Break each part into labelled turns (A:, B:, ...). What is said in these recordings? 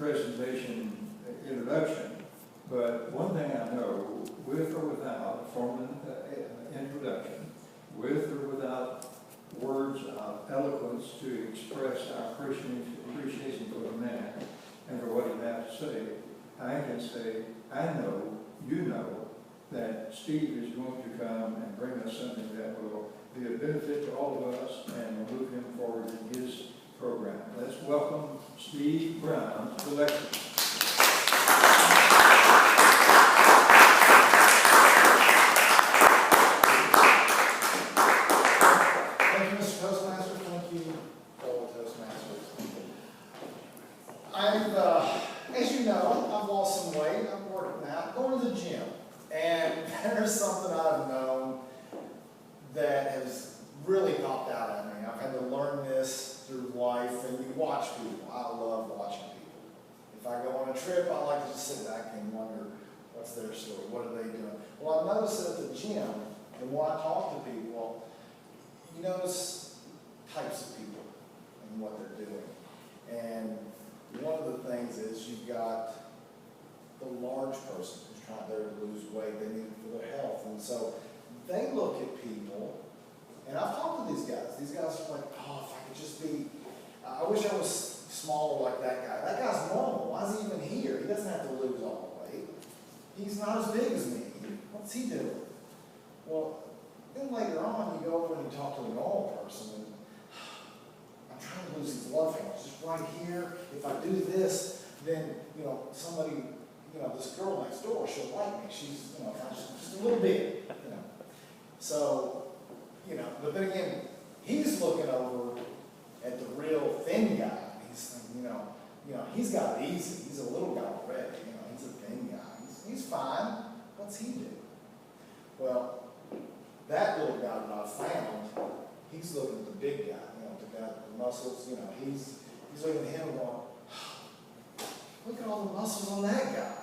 A: presentation introduction, but one thing I know, with or without a formal introduction, with or without words of eloquence to express our appreciation for the man and for what he had to say, I can say, I know, you know, that Steve is going to come and bring us something that will be a benefit to all of us and will move him forward in his program. Let's welcome Steve Brown to the lecture.
B: Thank you, Mr. Toastmaster. Thank you, fellow Toastmasters. As you know, I've lost some weight. I'm working out, going to the gym. And there's something I've known that has really popped out at me. I've had to learn this through life, and you watch people. I love watching people. If I go on a trip, I like to just sit back and wonder, what's their story? What are they doing? Well, I've noticed that at the gym, the more I talk to people, you notice types of people and what they're doing. And one of the things is you've got the large person who's trying there to lose weight. They need it for their health. And so they look at people, and I've talked to these guys. These guys are like, oh, if I could just be, I wish I was smaller like that guy. That guy's normal. Why is he even here? He doesn't have to lose all the weight. He's not as big as me. What's he doing? Well, then later on, you go over and you talk to a normal person, and I'm trying to lose these love handles just right here. If I do this, then, somebody, this girl next door, she'll like me. She's, just a little bit, So, but then again, he's looking over at the real thin guy. He's thinking, he's got it easy. He's a little guy already. He's a thin guy. He's fine. What's he do? Well, that little guy that I found, he's looking at the big guy, the guy with the muscles, he's looking at him and going, look at all the muscles on that guy.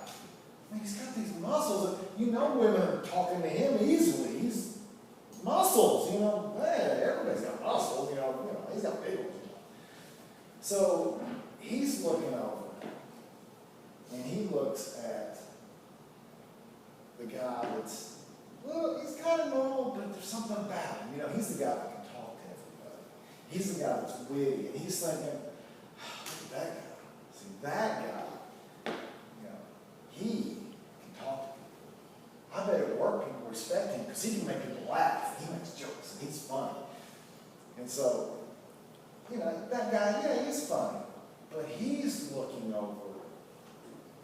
B: I mean, he's got these muscles, and women are talking to him easily. He's muscles, hey, everybody's got muscles, he's got big ones. So he's looking over, and he looks at the guy that's, well, he's kind of normal, but there's something about him. He's the guy that can talk to everybody. He's the guy that's witty, and he's thinking, look at that guy. See, that guy, he can talk to people. I bet at work people respect him because he can make people laugh. He makes jokes, and he's funny. And so, that guy, yeah, he's funny. But he's looking over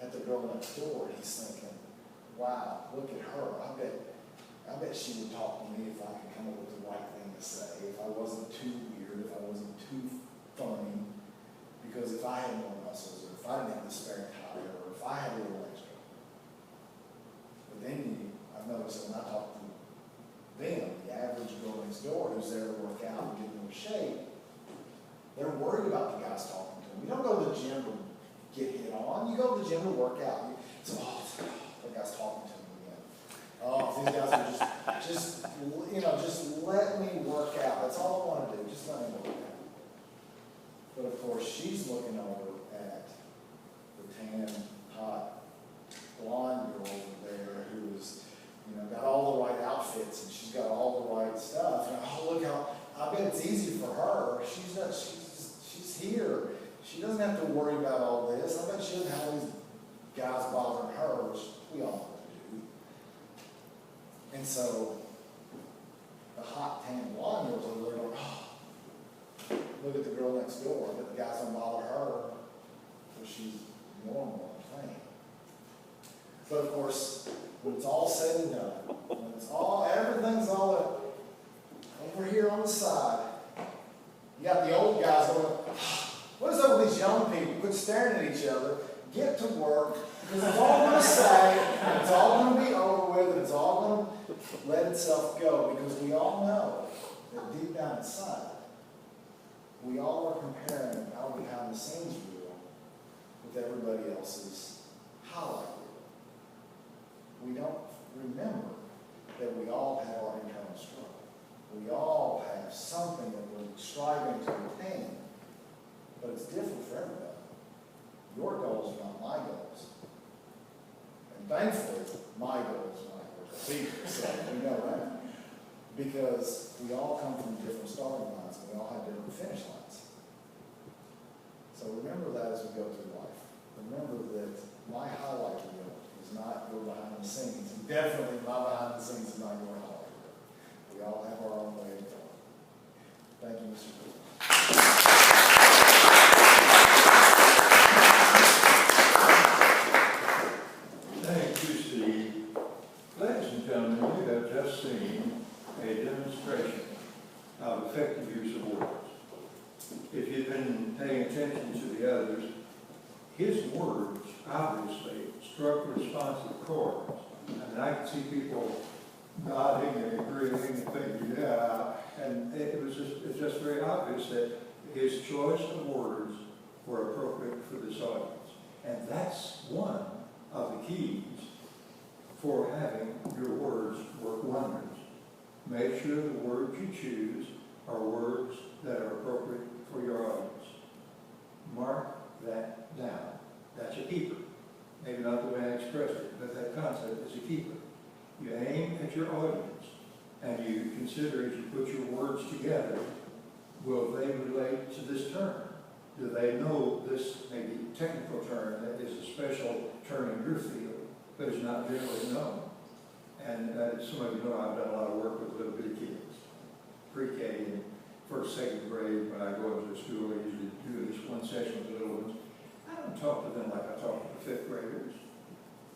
B: at the girl next door, and he's thinking, wow, look at her. I bet she would talk to me if I could come up with the right thing to say, if I wasn't too weird, if I wasn't too funny, because if I had more muscles, or if I didn't have the spare tire, or if I had a little extra. But then I've noticed when I talk to them, the average girl next door who's there to work out and get in shape, they're worried about the guys talking to them. You don't go to the gym to get hit on. You go to the gym to work out. So, the guy's talking to me again. Oh, these guys are just let me work out. That's all I want to do. Just let me work out. But of course, she's looking over at the tan, hot, blonde girl over there who's, got all the right outfits and she's got all the right stuff. And look how, I bet it's easy for her. She's here. She doesn't have to worry about all this. I bet she doesn't have all these guys bothering her, which we all know what to do. And so, the hot tan blonde girl's over there going, oh, look at the girl next door. I bet the guys don't bother her because she's normal and plain. But of course, when it's all said and done, when everything's all over here on the side, you got the old guys going, what is up with these young people? Quit staring at each other. Get to work. Because it's all going to say, and it's all going to be over with, and it's all going to let itself go. Because we all know that deep down inside, we all are comparing our behind the scenes reel with everybody else's highlight reel. We don't remember that we all have our internal struggle. We all have something that we're striving to attain, but it's different for everybody. Your goals thankfully, my goal is not to teacher, so we know that. Because we all come from different starting lines, and we all have different finish lines. So remember that as we go through life. Remember that my highlight reel is not your behind the scenes. And definitely my behind the scenes is not your highlight reel. We all have our own way of going. Thank you, Mr. President.
A: Thank you, Steve. Ladies and gentlemen, you have just seen a demonstration of effective use of words. If you've been paying attention to the others, his words obviously struck responsive chords. And I could see people nodding and agreeing and thinking, yeah. And it's just very obvious that his choice of words were appropriate for this audience. And that's one of the keys for having your words work wonders. Make sure the words you choose are words that are appropriate for your audience. Mark that down. That's a keeper. Maybe not the way I expressed it, but that concept is a keeper. You aim at your audience, and you consider as you put your words together, will they relate to this term? Do they know this maybe technical term that is a special term in your field, but is not generally known? And some of you know I've done a lot of work with little bitty kids, pre-K and first, second grade. When I go into the school, I usually do this one session with the little ones. I don't talk to them like I talk to the fifth graders.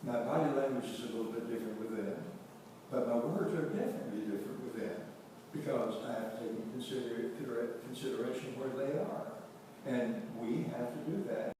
A: My body language is a little bit different with them, but my words are definitely different with them because I have taken consideration where they are. And we have to do that.